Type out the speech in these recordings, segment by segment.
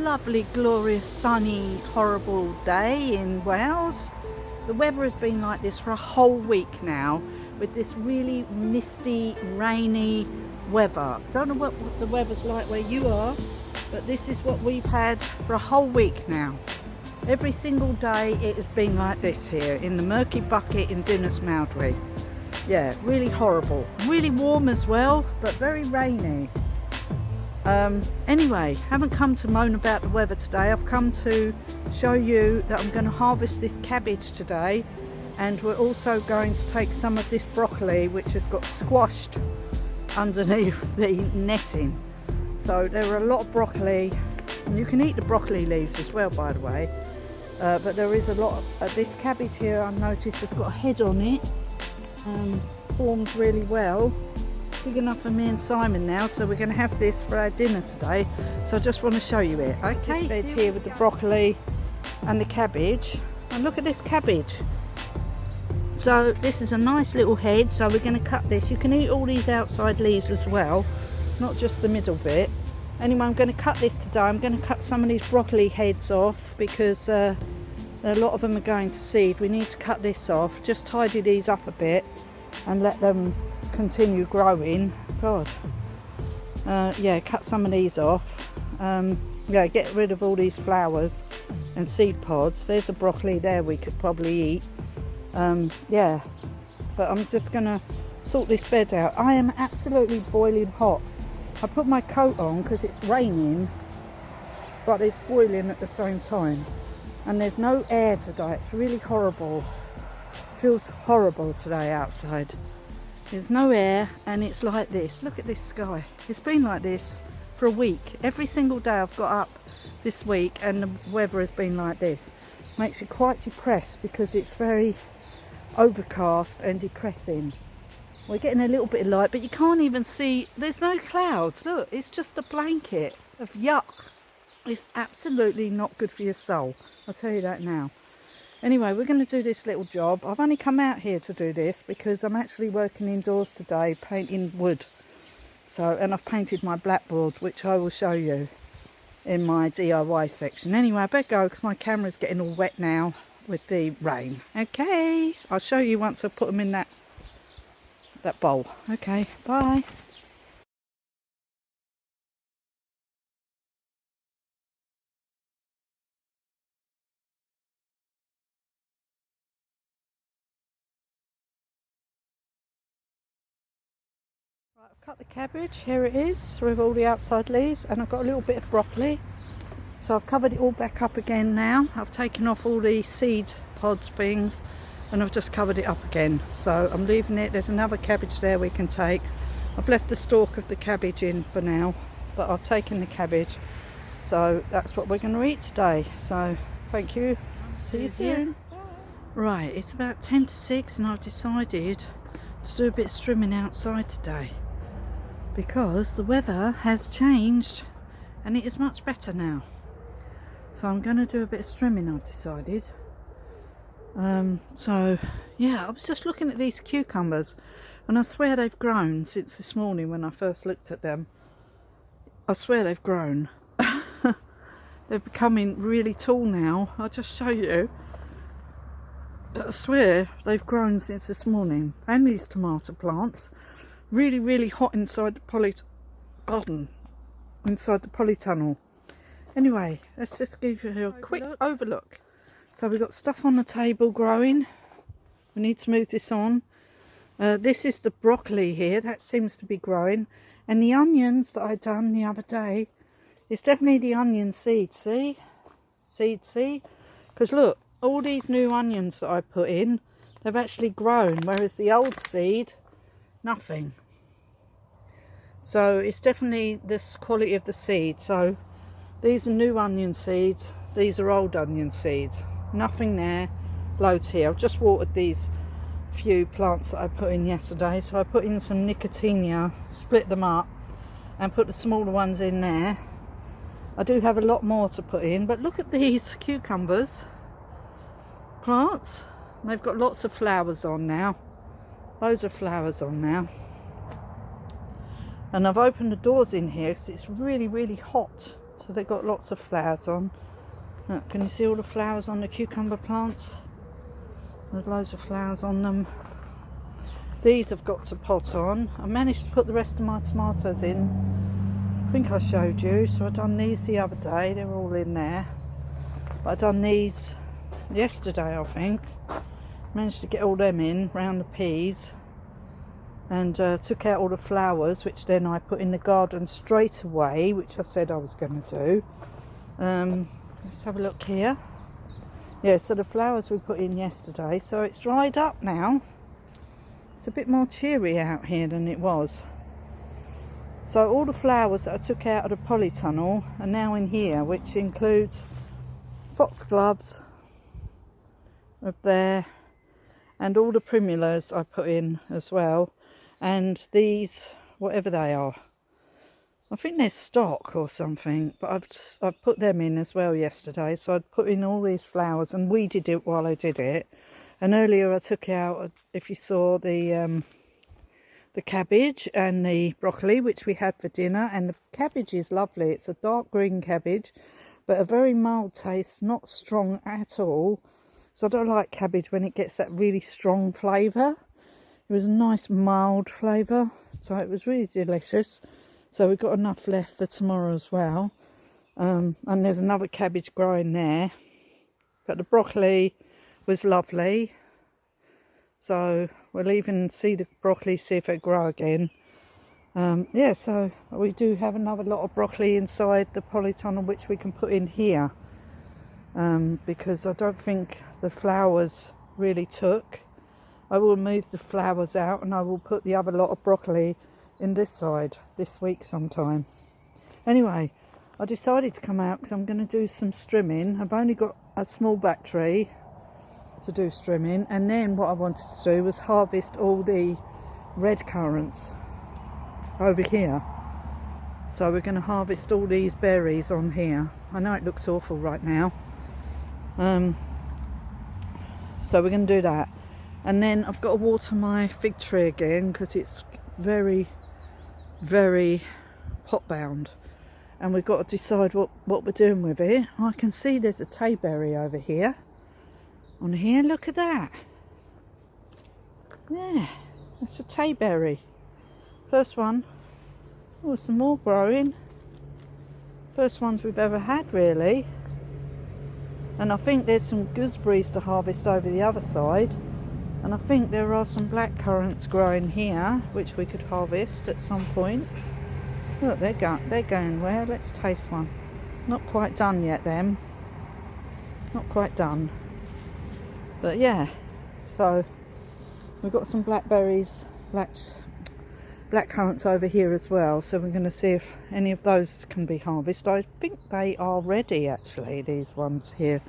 lovely, glorious, sunny, horrible day in Wales. The weather has been like this for a whole week now, with this really misty, rainy weather. Don't know what the weather's like where you are, but this is what we've had for a whole week now. Every single day it has been like this here in the Murky Bucket in Dinas Mawddwy. Yeah, really horrible. Really warm as well, but very rainy. Anyway, haven't come to moan about the weather today. I've come to show you that I'm going to harvest this cabbage today, and we're also going to take some of this broccoli which has got squashed underneath the netting. So there are a lot of broccoli, and you can eat the broccoli leaves as well, by the way, but there is a lot of this cabbage here. I've noticed has got a head on it, formed really well, big enough for me and Simon now, so we're going to have this for our dinner today. So I just want to show you it. Okay, this bed here with the broccoli and the cabbage, and look at this cabbage. So this is a nice little head, so we're going to cut this. You can eat all these outside leaves as well, not just the middle bit. Anyway, I'm going to cut this today. I'm going to cut some of these broccoli heads off because a lot of them are going to seed. We need to cut this off, just tidy these up a bit and let them continue growing. God, yeah, cut some of these off. Yeah, get rid of all these flowers and seed pods. There's a broccoli there we could probably eat. Yeah, but I'm just gonna sort this bed out. I am absolutely boiling hot. I put my coat on because it's raining, but it's boiling at the same time, and there's no air today. It's really horrible. It feels horrible today outside. There's no air, and it's like this. Look at this sky. It's been like this for a week. Every single day I've got up this week and the weather has been like this. Makes you quite depressed because it's very overcast and depressing. We're getting a little bit of light, but you can't even see. There's no clouds. Look, it's just a blanket of yuck. It's absolutely not good for your soul. I'll tell you that now. Anyway, we're going to do this little job. I've only come out here to do this because I'm actually working indoors today, painting wood. So, and I've painted my blackboard, which I will show you in my DIY section. Anyway, I better go because my camera's getting all wet now with the rain. Okay, I'll show you once I've put them in that bowl. Okay, bye. Right, I've cut the cabbage. Here it is with all the outside leaves, and I've got a little bit of broccoli. So I've covered it all back up again now. I've taken off all the seed pods things, and I've just covered it up again. So I'm leaving it. There's another cabbage there we can take. I've left the stalk of the cabbage in for now, but I've taken the cabbage. So that's what we're going to eat today. So thank you. See you soon. Right, it's about 10 to 6 and I've decided to do a bit of trimming outside today because the weather has changed and it is much better now. So I'm going to do a bit of trimming, I've decided. So yeah, I was just looking at these cucumbers and I swear they've grown since this morning when I first looked at them. I swear they've grown. They're becoming really tall now. I'll just show you. I swear they've grown since this morning. And these tomato plants, really, really hot inside the polytunnel. Anyway, let's just give you a quick overlook. So we've got stuff on the table growing. We need to move this on. This is the broccoli here. That seems to be growing. And the onions that I done the other day, it's definitely the onion seed. See? See? Because look, all these new onions that I put in, they've actually grown. Whereas the old seed, nothing. So it's definitely this quality of the seed. So these are new onion seeds. These are old onion seeds. Nothing there. Loads here. I've just watered these few plants that I put in yesterday. So I put in some nicotiana, split them up and put the smaller ones in there. I do have a lot more to put in, but look at these cucumbers plants. They've got lots of flowers on now. Loads of flowers on now. And I've opened the doors in here because it's really, really hot. So So they've got lots of flowers on. Look, can you see all the flowers on the cucumber plants? There's loads of flowers on them. These have got to pot on. I managed to put the rest of my tomatoes in. I think I showed you. So I've done these the other day. They're all in there. But I've done these yesterday, I think. Managed to get all them in round the peas. And took out all the flowers, which then I put in the garden straight away, which I said I was going to do. Let's have a look here. Yeah, so the flowers we put in yesterday, so it's dried up now. It's a bit more cheery out here than it was. So all the flowers that I took out of the polytunnel are now in here, which includes foxgloves up there, and all the primulas I put in as well. And these, whatever they are, I think they're stock or something, but I've put them in as well yesterday. So I'd put in all these flowers and weeded it while I did it. And earlier I took out, if you saw, the cabbage and the broccoli, which we had for dinner. And the cabbage is lovely. It's a dark green cabbage, but a very mild taste, not strong at all. So I don't like cabbage when it gets that really strong flavour. It was a nice mild flavour, so it was really delicious. So we've got enough left for tomorrow as well. And there's another cabbage growing there. But the broccoli was lovely. So we'll even see the broccoli, see if it grow again. Yeah, so we do have another lot of broccoli inside the polytunnel, which we can put in here. Because I don't think the flowers really took. I will move the flowers out and I will put the other lot of broccoli in this side this week sometime. Anyway, I decided to come out because I'm going to do some strimming. I've only got a small battery to do strimming, and then what I wanted to do was harvest all the red currants over here. So we're going to harvest all these berries on here. I know it looks awful right now. So we're going to do that. And then I've got to water my fig tree again because it's very, very pot bound. And we've got to decide what we're doing with it. I can see there's a tayberry over here. On here, look at that. Yeah, that's a tayberry. First one. Oh, some more growing. First ones we've ever had, really. And I think there's some gooseberries to harvest over the other side. And I think there are some black currants growing here, which we could harvest at some point. Look, they're going well. Let's taste one. Not quite done yet, them. Not quite done. But yeah, so we've got some blackberries, black currants over here as well. So we're going to see if any of those can be harvested. I think they are ready, actually, these ones here.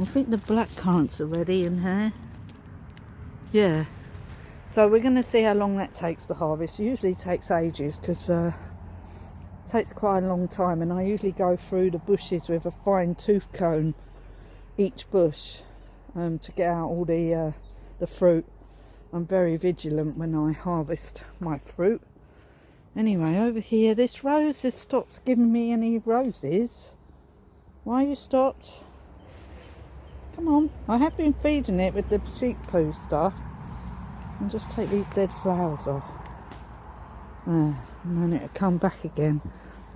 I think the black currants are ready in here. Yeah, so we're going to see how long that takes to harvest. It usually takes ages because it takes quite a long time, and I usually go through the bushes with a fine tooth comb each bush to get out all the fruit. I'm very vigilant when I harvest my fruit. Anyway, over here, this rose has stopped giving me any roses. Why you stopped? Come on, I have been feeding it with the sheep poo stuff. And just take these dead flowers off. And then it'll come back again.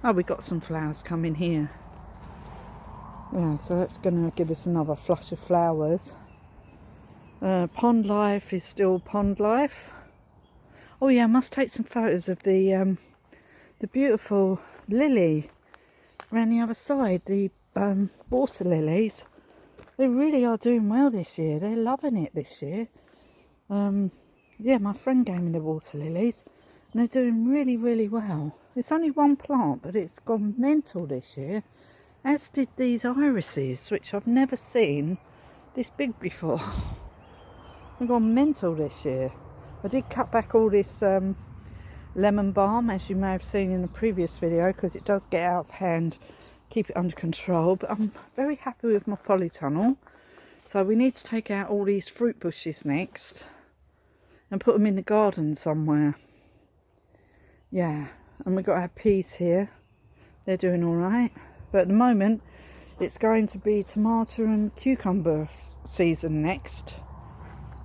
Oh, we got some flowers coming here. Yeah, so that's going to give us another flush of flowers. Pond life is still pond life. Oh yeah, I must take some photos of the beautiful lily around the other side. The water lilies. They really are doing well this year. They're loving it this year. Yeah, my friend gave me the water lilies and they're doing really, really well. It's only one plant, but it's gone mental this year. As did these irises, which I've never seen this big before. They've gone mental this year. I did cut back all this lemon balm, as you may have seen in the previous video, because it does get out of hand. Keep it under control, but I'm very happy with my polytunnel. So we need to take out all these fruit bushes next and put them in the garden somewhere. Yeah, and we've got our peas here. they're doing all right. But at the moment, it's going to be tomato and cucumber season next.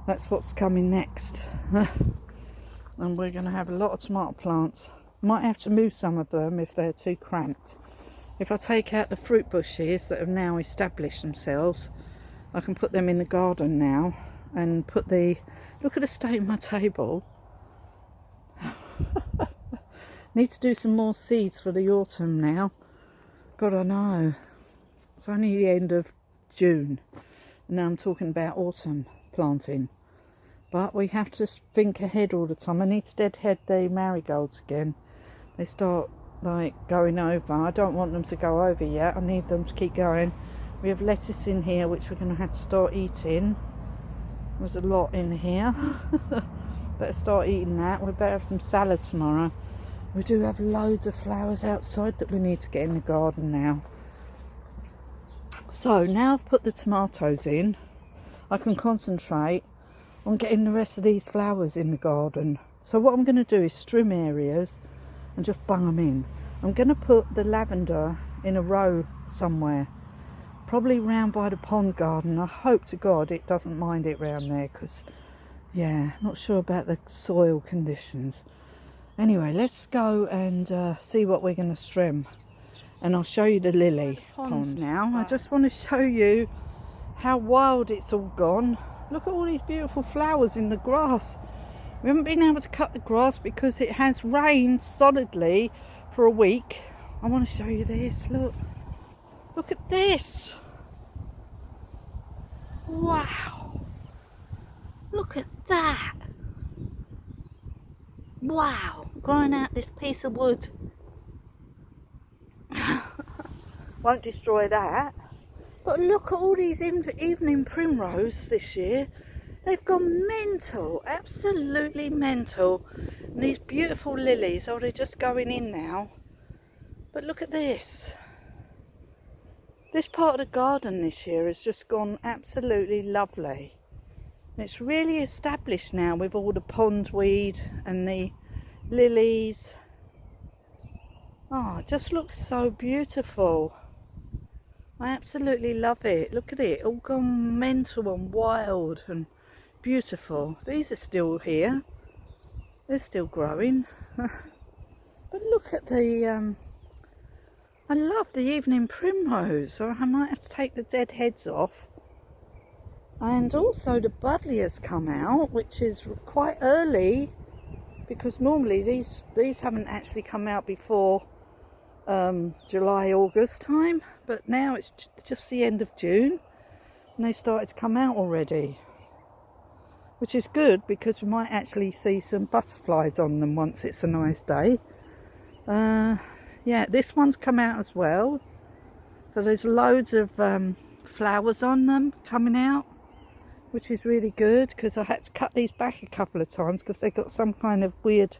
That's what's coming next. And we're going to have a lot of tomato plants. Might have to move some of them if they're too cramped. If I take out the fruit bushes that have now established themselves, I can put them in the garden now and put the... Look at the state of my table. Need to do some more seeds for the autumn now. God, I know. It's only the end of June. And now I'm talking about autumn planting. But we have to think ahead all the time. I need to deadhead the marigolds again. They start like going over. I don't want them to go over yet. I need them to keep going. We have lettuce in here which we're going to have to start eating. There's a lot in here. Better start eating that. We better have some salad tomorrow. We do have loads of flowers outside that we need to get in the garden now. So now I've put the tomatoes in, I can concentrate on getting the rest of these flowers in the garden. So what I'm going to do is trim areas and just bung them in. I'm going to put the lavender in a row somewhere, probably round by the pond garden. I hope to God it doesn't mind it round there, because yeah, not sure about the soil conditions. Anyway, let's go and see what we're going to trim, and I'll show you the lily pond now. I just want to show you how wild it's all gone. Look at all these beautiful flowers in the grass. We haven't been able to cut the grass because it has rained solidly for a week. I want to show you this. Look at this. Wow, look at that. Wow, growing out this piece of wood. Won't destroy that. But look at all these evening primrose this year. They've gone mental, absolutely mental. And these beautiful lilies, oh, they're just going in now. But look at this. This part of the garden this year has just gone absolutely lovely. It's really established now with all the pondweed and the lilies. Oh, it just looks so beautiful. I absolutely love it. Look at it, all gone mental and wild and beautiful. These are still here. They're still growing. But look at the... I love the evening primrose. I might have to take the dead heads off. And also the buddleias come out, which is quite early, because normally these haven't actually come out before July, August time, but now it's just the end of June and they started to come out already, which is good because we might actually see some butterflies on them once it's a nice day. Yeah, this one's come out as well, so there's loads of flowers on them coming out, which is really good, because I had to cut these back a couple of times because they got some kind of weird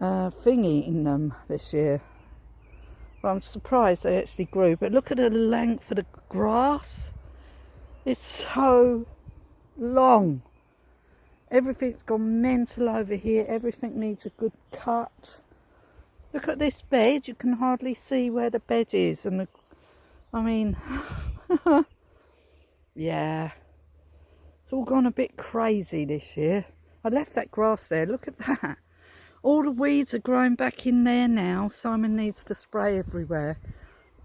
thingy in them this year. But I'm surprised they actually grew. But look at the length of the grass. It's so long. Everything's gone mental over here. Everything needs a good cut. Look at this bed. You can hardly see where the bed is. And I mean, yeah. It's all gone a bit crazy this year. I left that grass there. Look at that. All the weeds are growing back in there now. Simon needs to spray everywhere.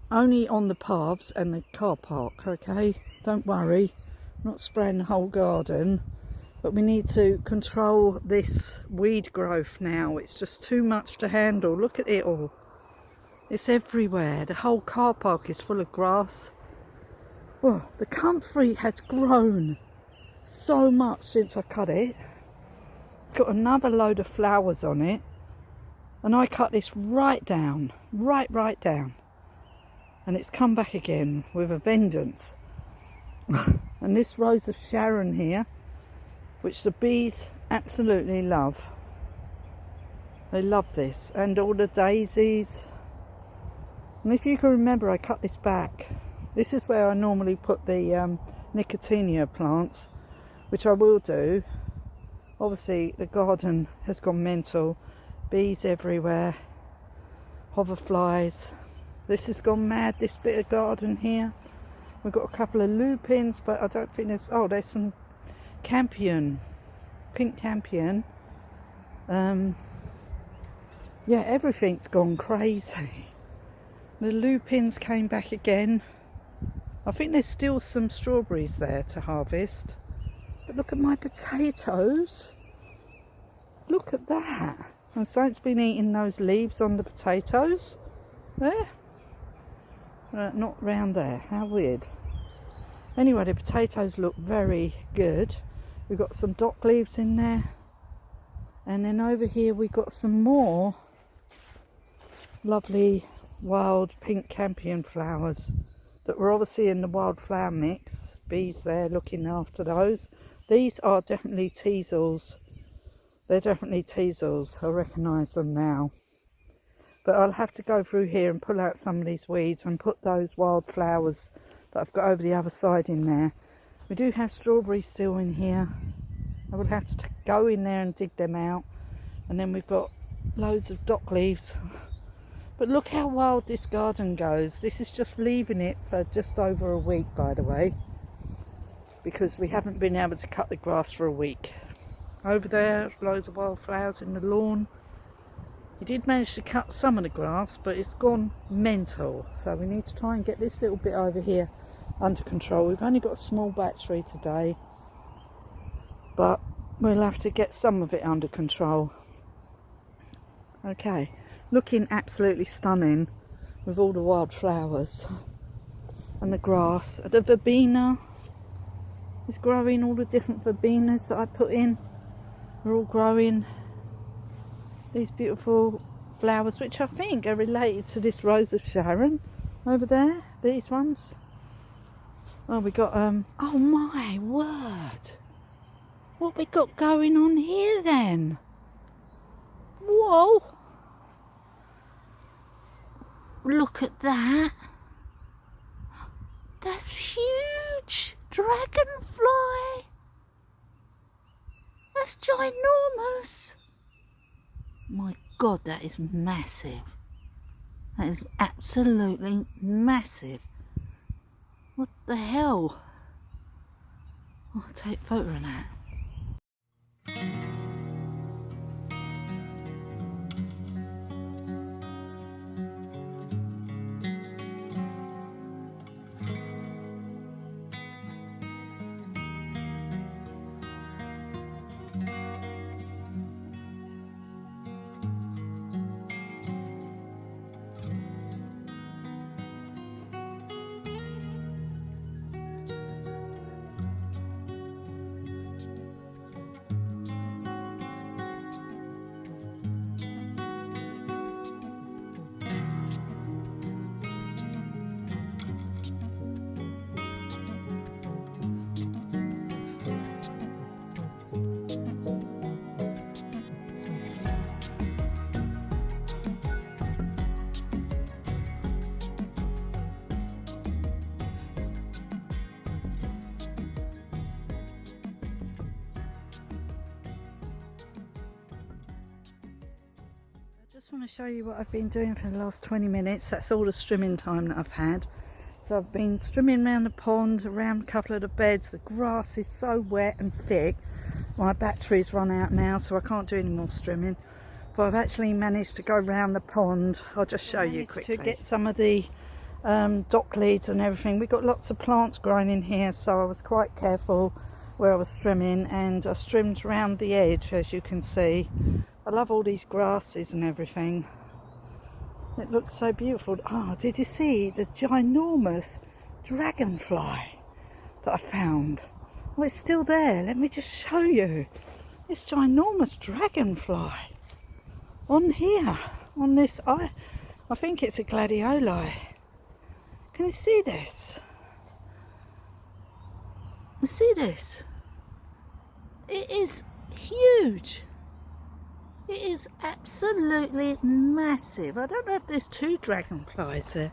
Only on the paths and the car park, okay? Don't worry. I'm not spraying the whole garden. But we need to control this weed growth now. It's just too much to handle. Look at it all. It's everywhere. The whole car park is full of grass. Oh, the comfrey has grown so much since I cut it. It's got another load of flowers on it, and I cut this right down, right down, and it's come back again with a vengeance. And this rose of Sharon here, which the bees absolutely love. They love this, and all the daisies. And if you can remember, I cut this back. This is where I normally put the nicotiana plants, which I will do. Obviously the garden has gone mental, bees everywhere, hoverflies. This has gone mad, this bit of garden here. We've got a couple of lupins, but I don't think there's... Oh, there's some campion, pink campion. Yeah, everything's gone crazy. The lupins came back again. I think there's still some strawberries there to harvest. But look at my potatoes. Look at that. And something's been eating those leaves on the potatoes. There. Not round there. How weird. Anyway, the potatoes look very good. We've got some dock leaves in there. And then over here we've got some more lovely wild pink campion flowers that were obviously in the wildflower mix. Bees there looking after those. These are definitely teasels. They're definitely teasels. I recognise them now. But I'll have to go through here and pull out some of these weeds and put those wildflowers that I've got over the other side in there. We do have strawberries still in here. I will have to go in there and dig them out. And then we've got loads of dock leaves. But look how wild this garden goes. This is just leaving it for just over a week, by the way, because we haven't been able to cut the grass for a week. Over there, loads of wildflowers in the lawn. We did manage to cut some of the grass, but it's gone mental. So we need to try and get this little bit over here under control. We've only got a small battery today, but we'll have to get some of it under control. Okay, looking absolutely stunning with all the wildflowers and the grass. The verbena is growing. All the different verbenas that I put in are all growing. These beautiful flowers, which I think are related to this Rose of Sharon over there, these ones. Oh, we got oh my word, what we got going on here then? Whoa, look at that. That's huge. Dragonfly. That's ginormous. My God, that is massive. That is absolutely massive. What the hell? I'll take a photo of that. I just want to show you what I've been doing for the last 20 minutes. That's all the strimming time that I've had. So I've been strimming around the pond, around a couple of the beds. The grass is so wet and thick. My battery's run out now, so I can't do any more strimming. But I've actually managed to go around the pond. I'll just show you quickly. To get some of the dock leads and everything. We've got lots of plants growing in here, so I was quite careful where I was strimming, and I trimmed around the edge, as you can see. I love all these grasses and everything. It looks so beautiful. Oh, did you see the ginormous dragonfly that I found? Well, it's still there. Let me just show you. This ginormous dragonfly on here, on this. I think it's a gladioli. Can you see this? You see this? It is huge. It is absolutely massive. I don't know if there's two dragonflies there.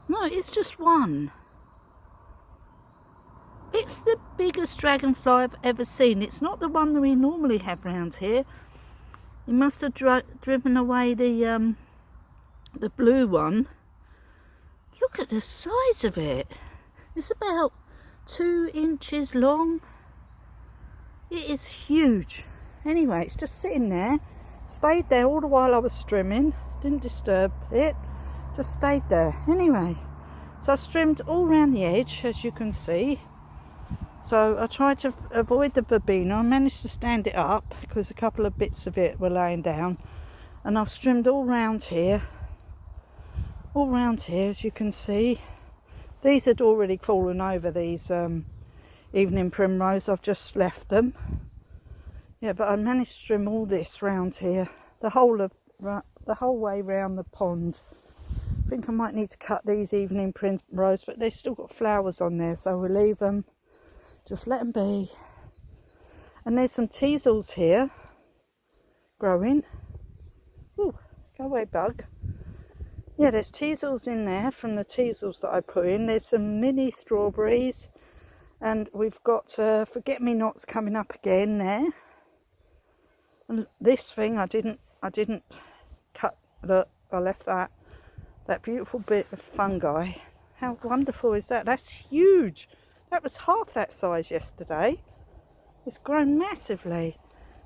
No, it's just one. It's the biggest dragonfly I've ever seen. It's not the one that we normally have round here. It must have driven away the the blue one. Look at the size of it. It's about 2 inches long. It is huge. Anyway, it's just sitting there. Stayed there all the while I was strimming. Didn't disturb it. Just stayed there. Anyway, so I trimmed all around the edge, as you can see. So I tried to avoid the verbena. I managed to stand it up because a couple of bits of it were laying down. And I've trimmed all round here. All round here, as you can see. These had already fallen over, these evening primrose. I've just left them. Yeah, but I managed to trim all this round here. The whole way round the pond. I think I might need to cut these evening primrose, but they've still got flowers on there, so we'll leave them. Just let them be. And there's some teasels here growing. Ooh, go away, bug. Yeah, there's teasels in there from the teasels that I put in. There's some mini strawberries, and we've got forget-me-nots coming up again there. And this thing I didn't cut. Look, I left that beautiful bit of fungi. How wonderful is that? That's huge. That was half that size yesterday. It's grown massively.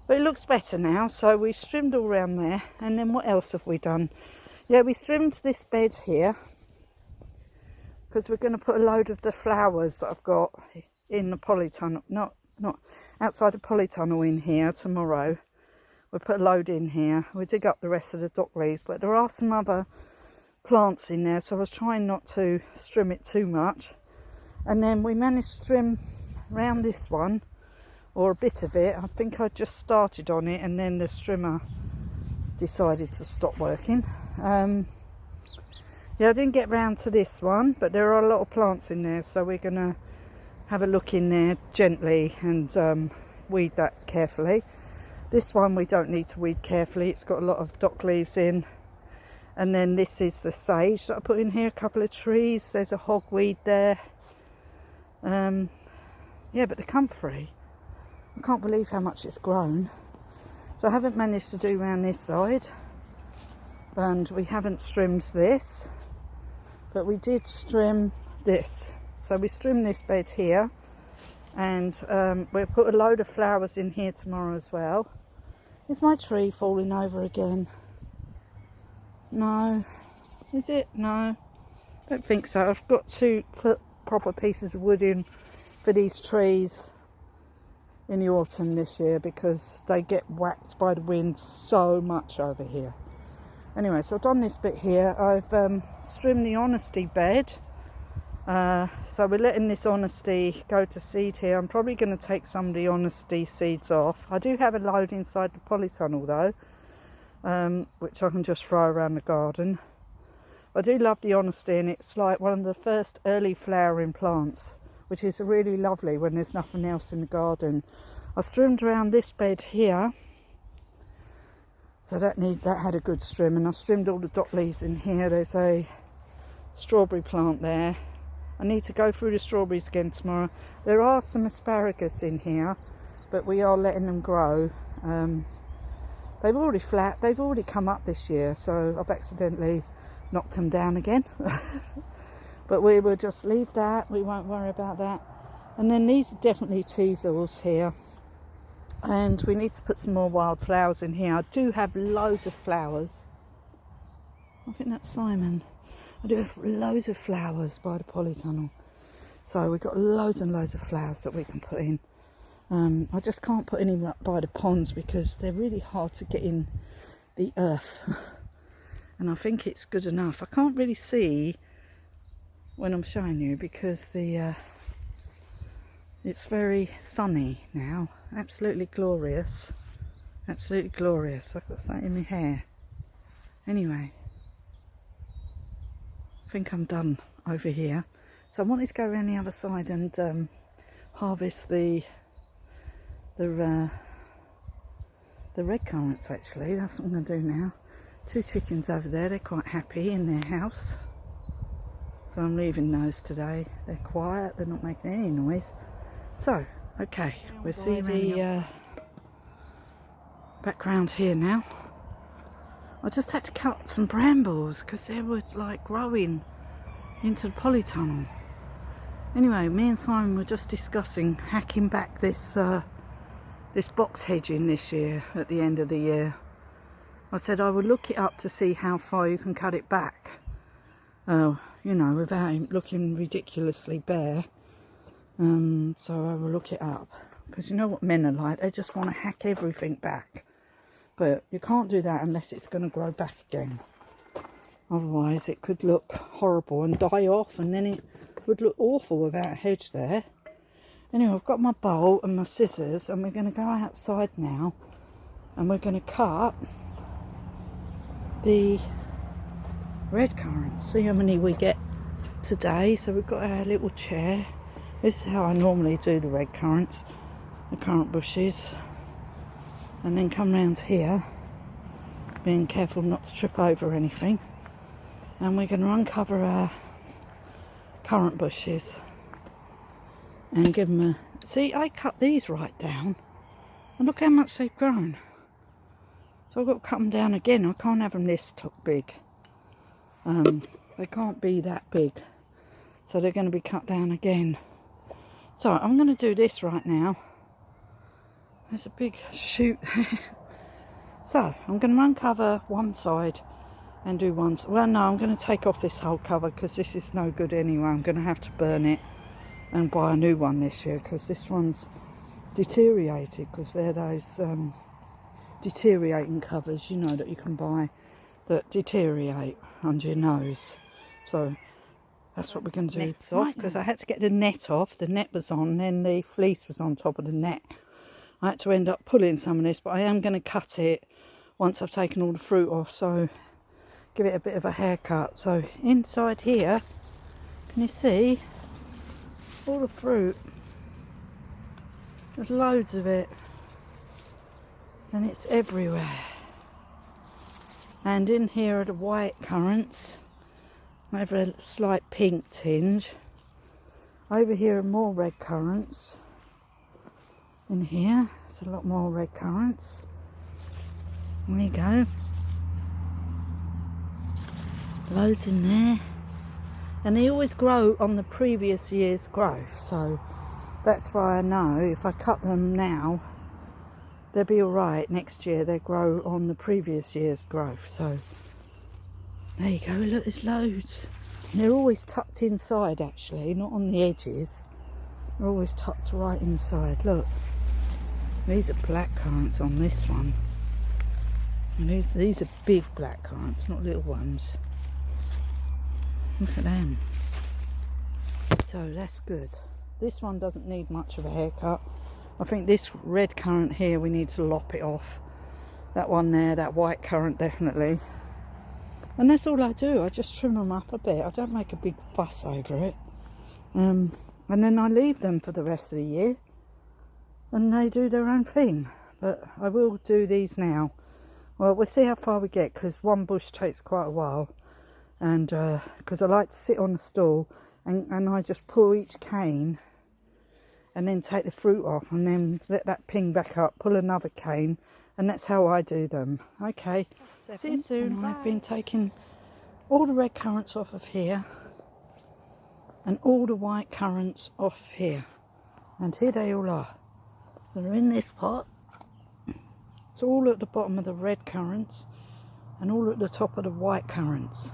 But it looks better now. So we've trimmed all around there. And then what else have we done? Yeah, we trimmed this bed here. Because we're going to put a load of the flowers that I've got in the polytunnel. Not outside the polytunnel in here tomorrow. We'll put a load in here. We'll dig up the rest of the dock leaves. But there are some other plants in there. So I was trying not to trim it too much. And then we managed to trim around this one, or a bit of it. I think I just started on it and then the trimmer decided to stop working. Yeah, I didn't get round to this one, but there are a lot of plants in there, so we're going to have a look in there gently and weed that carefully. This one we don't need to weed carefully. It's got a lot of dock leaves in. And then this is the sage that I put in here, a couple of trees. There's a hogweed there. Yeah, but they're comfrey. I can't believe how much it's grown. So I haven't managed to do around this side, and we haven't trimmed this, but we did trim this. So we trimmed this bed here, and we'll put a load of flowers in here tomorrow as well. Is my tree falling over again? No. Is it? No. Don't think so. I've got to put proper pieces of wood in for these trees in the autumn this year because they get whacked by the wind so much over here. Anyway, so I've done this bit here. I've trimmed the honesty bed. So we're letting this honesty go to seed here. I'm probably going to take some of the honesty seeds off. I do have a load inside the polytunnel though, which I can just throw around the garden. I do love the honesty, and it's like one of the first early flowering plants, which is really lovely when there's nothing else in the garden. I trimmed around this bed here, so that had a good trim, and I trimmed all the dock leaves in here. There's a strawberry plant there. I need to go through the strawberries again tomorrow. There are some asparagus in here, but we are letting them grow. They've already come up this year, so I've accidentally knocked them down again. But we will just leave that. We won't worry about that. And then these are definitely teasels here, and we need to put some more wildflowers in here. I do have loads of flowers. I think that's Simon. I do have loads of flowers by the polytunnel, so we've got loads and loads of flowers that we can put in. I just can't put any by the ponds because they're really hard to get in the earth. And I think it's good enough. I can't really see when I'm showing you because it's very sunny now. Absolutely glorious. Absolutely glorious. I've got something in my hair. Anyway, I think I'm done over here. So I wanted to go around the other side and harvest the red currants actually. That's what I'm going to do now. 2 chickens over there, they're quite happy in their house. So I'm leaving those today. They're quiet, they're not making any noise. So, okay, we'll see the background here now. I just had to cut some brambles because they were like growing into the polytunnel. Anyway, me and Simon were just discussing hacking back this this box hedging this year at the end of the year. I said I would look it up to see how far you can cut it back, you know, without it looking ridiculously bare. So I will look it up, because you know what men are like, they just want to hack everything back. But you can't do that unless it's going to grow back again. Otherwise it could look horrible and die off, and then it would look awful without a hedge there. Anyway, I've got my bowl and my scissors, and we're going to go outside now, and we're going to cut the red currants. See how many we get today. So we've got our little chair. This is how I normally do the red currants, the currant bushes. And then come round here, being careful not to trip over anything. And we're going to uncover our currant bushes and give them a... See, I cut these right down, and look how much they've grown. So I've got to cut them down again. I can't have them this big. They can't be that big. So they're going to be cut down again. So I'm going to do this right now. There's a big shoot there. So I'm going to uncover one side and do one. Well, no, I'm going to take off this whole cover because this is no good anyway. I'm going to have to burn it and buy a new one this year, because this one's deteriorated, because they're those deteriorating covers, you know, that you can buy that deteriorate under your nose. So that's what we're going to do. It's off because I had to get the net off. The net was on, then the fleece was on top of the net. I had to end up pulling some of this, but I am going to cut it once I've taken all the fruit off, so give it a bit of a haircut. So inside here, can you see all the fruit? There's loads of it, and it's everywhere. And in here are the white currants. I have a slight pink tinge. Over here are more red currants. In here, there's a lot more red currants. There you go. Loads in there. And they always grow on the previous year's growth, so that's why I know if I cut them now, they'll be alright. Next year they grow on the previous year's growth. So there you go, look, there's loads. And they're always tucked inside actually, not on the edges. They're always tucked right inside. Look, these are black currants on this one. And these are big black currants, not little ones. Look at them. So that's good. This one doesn't need much of a haircut. I think this red currant here, we need to lop it off. That one there, that white currant definitely. And that's all I do. I just trim them up a bit. I don't make a big fuss over it. And then I leave them for the rest of the year. And they do their own thing. But I will do these now. Well, we'll see how far we get, because one bush takes quite a while. And because I like to sit on the stool and I just pull each cane and then take the fruit off and then let that ping back up, pull another cane, and that's how I do them. Okay, see you soon. I've been taking all the red currants off of here and all the white currants off here, and here they all are. They're in this pot. It's all at the bottom of the red currants and all at the top of the white currants.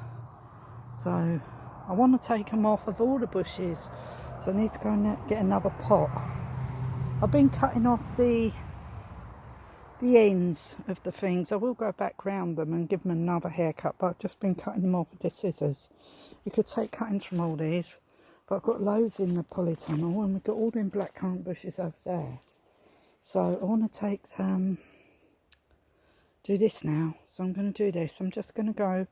So I want to take them off of all the bushes, so I need to go and get another pot. I've been cutting off the ends of the things. I will go back round them and give them another haircut, but I've just been cutting them off with the scissors. You could take cuttings from all these, but I've got loads in the polytunnel, and we've got all them black currant bushes over there. So I want to take some, do this now. So I'm going to do this. I'm just going to go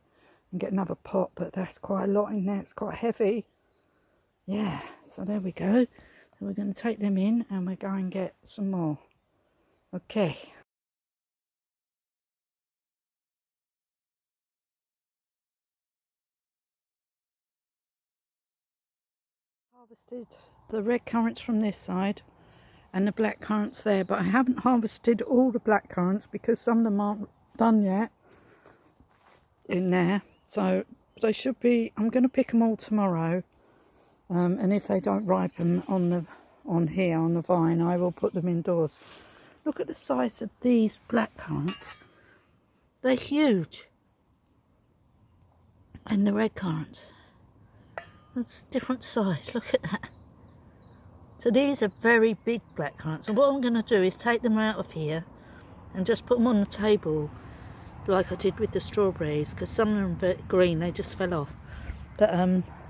and get another pot, but that's quite a lot in there. It's quite heavy. Yeah, so there we go. So we're going to take them in and we're going to get some more. Okay. Harvested the red currants from this side and the black currants there, but I haven't harvested all the black currants because some of them aren't done yet. in there. So they should be, I'm going to pick them all tomorrow. And if they don't ripen on here on the vine, I will put them indoors. Look at the size of these black currants. They're huge. And the red currants. It's different size. Look at that. So these are very big black currants. And what I'm going to do is take them out of here and just put them on the table like I did with the strawberries, because some of them are green, they just fell off. But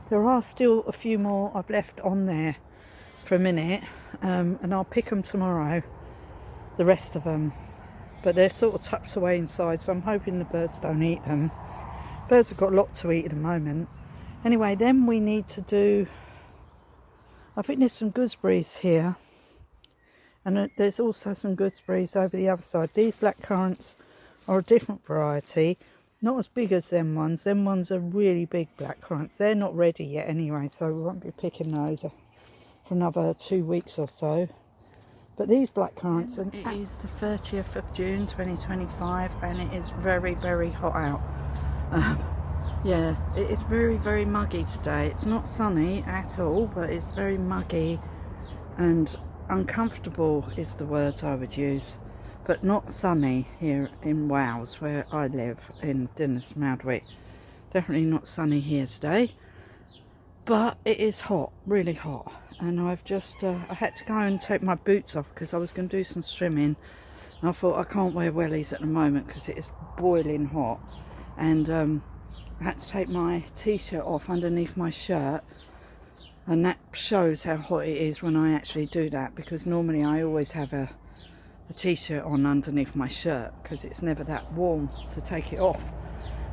there are still a few more I've left on there for a minute, and I'll pick them tomorrow, the rest of them. But they're sort of tucked away inside, so I'm hoping the birds don't eat them. Birds have got a lot to eat at the moment. Anyway, then we need to do, I think there's some gooseberries here, and there's also some gooseberries over the other side. These black currants are a different variety, not as big as them ones. Them ones are really big black currants. They're not ready yet anyway, so we won't be picking those for another 2 weeks or so. But these black currants, and it is the 30th of June 2025, and it is very, very hot out. Yeah, it is very, very muggy today. It's not sunny at all, but it's very muggy and uncomfortable is the words I would use. But not sunny here in Wales, where I live in Dinas Mawddwy. Definitely not sunny here today. But it is hot, really hot. And I've just, I had to go and take my boots off because I was going to do some swimming. And I thought I can't wear wellies at the moment because it is boiling hot. And I had to take my t-shirt off underneath my shirt. And that shows how hot it is when I actually do that, because normally I always have a t-shirt on underneath my shirt because it's never that warm to take it off.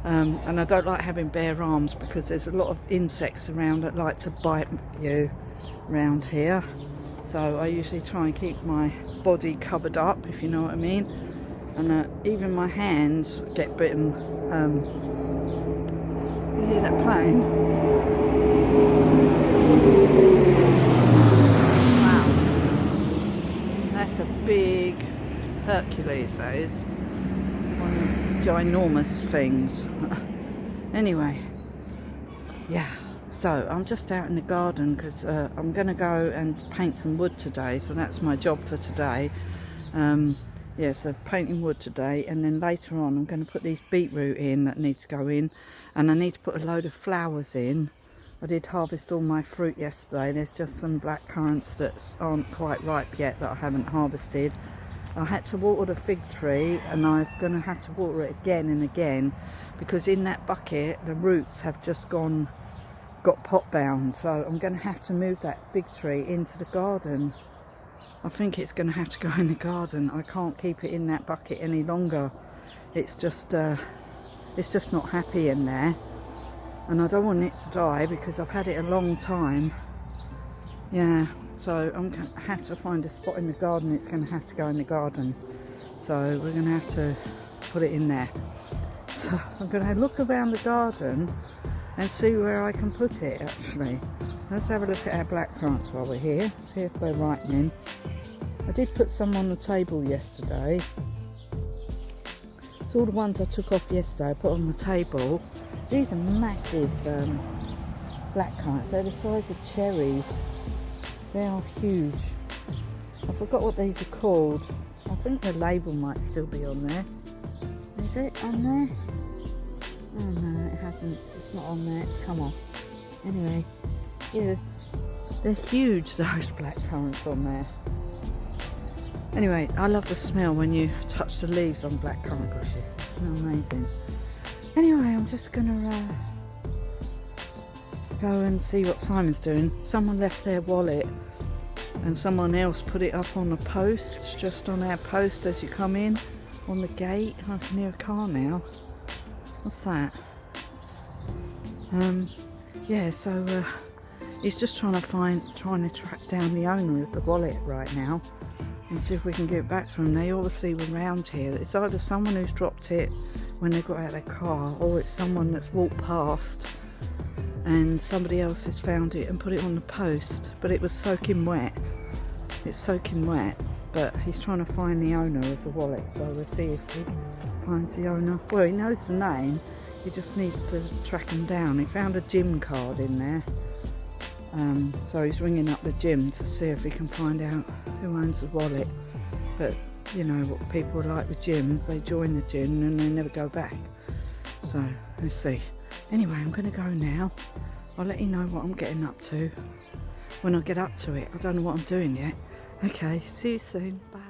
And I don't like having bare arms because there's a lot of insects around that like to bite you around here. So I usually try and keep my body covered up, if you know what I mean. And even my hands get bitten. You hear that plane? Wow. That's a big Hercules, that is. One of the ginormous things. Anyway, yeah, so I'm just out in the garden because I'm going to go and paint some wood today, so that's my job for today. Yeah, so painting wood today, and then later on I'm going to put these beetroot in that need to go in, and I need to put a load of flowers in. I did harvest all my fruit yesterday. There's just some black currants that aren't quite ripe yet that I haven't harvested. I had to water the fig tree, and I'm going to have to water it again and again because in that bucket the roots have just got pot bound, so I'm going to have to move that fig tree into the garden. I think it's going to have to go in the garden. I can't keep it in that bucket any longer. It's just not happy in there, and I don't want it to die because I've had it a long time. Yeah, so I'm going to have to find a spot in the garden. It's going to have to go in the garden, so we're going to have to put it in there. So I'm going to look around the garden and see where I can put it actually. Let's have a look at our black currants while we're here, see if they're ripening. I did put some on the table yesterday. So all the ones I took off yesterday I put on the table. These are massive black currants. They're the size of cherries. They are huge. I forgot what these are called. I think the label might still be on there. Is it on there? Oh no, it hasn't. It's not on there. It's come off. Anyway, yeah, they're huge, those black currants on there. Anyway, I love the smell when you touch the leaves on black currant bushes. They smell amazing. Anyway, I'm just gonna go and see what Simon's doing. Someone left their wallet and someone else put it up on a post, just on our post as you come in, on the gate. I can hear a car now. What's that? Yeah, so he's just trying to track down the owner of the wallet right now and see if we can get it back to him. They obviously were round here. It's either someone who's dropped it when they got out of their car, or it's someone that's walked past and somebody else has found it and put it on the post, but it was soaking wet. It's soaking wet, but he's trying to find the owner of the wallet, so we'll see if he finds the owner. Well, he knows the name. He just needs to track them down. He found a gym card in there. So he's ringing up the gym to see if he can find out who owns the wallet. But you know what people are like with gyms, they join the gym and they never go back. So let's see. Anyway, I'm going to go now. I'll let you know what I'm getting up to when I get up to it. I don't know what I'm doing yet. Okay, see you soon. Bye.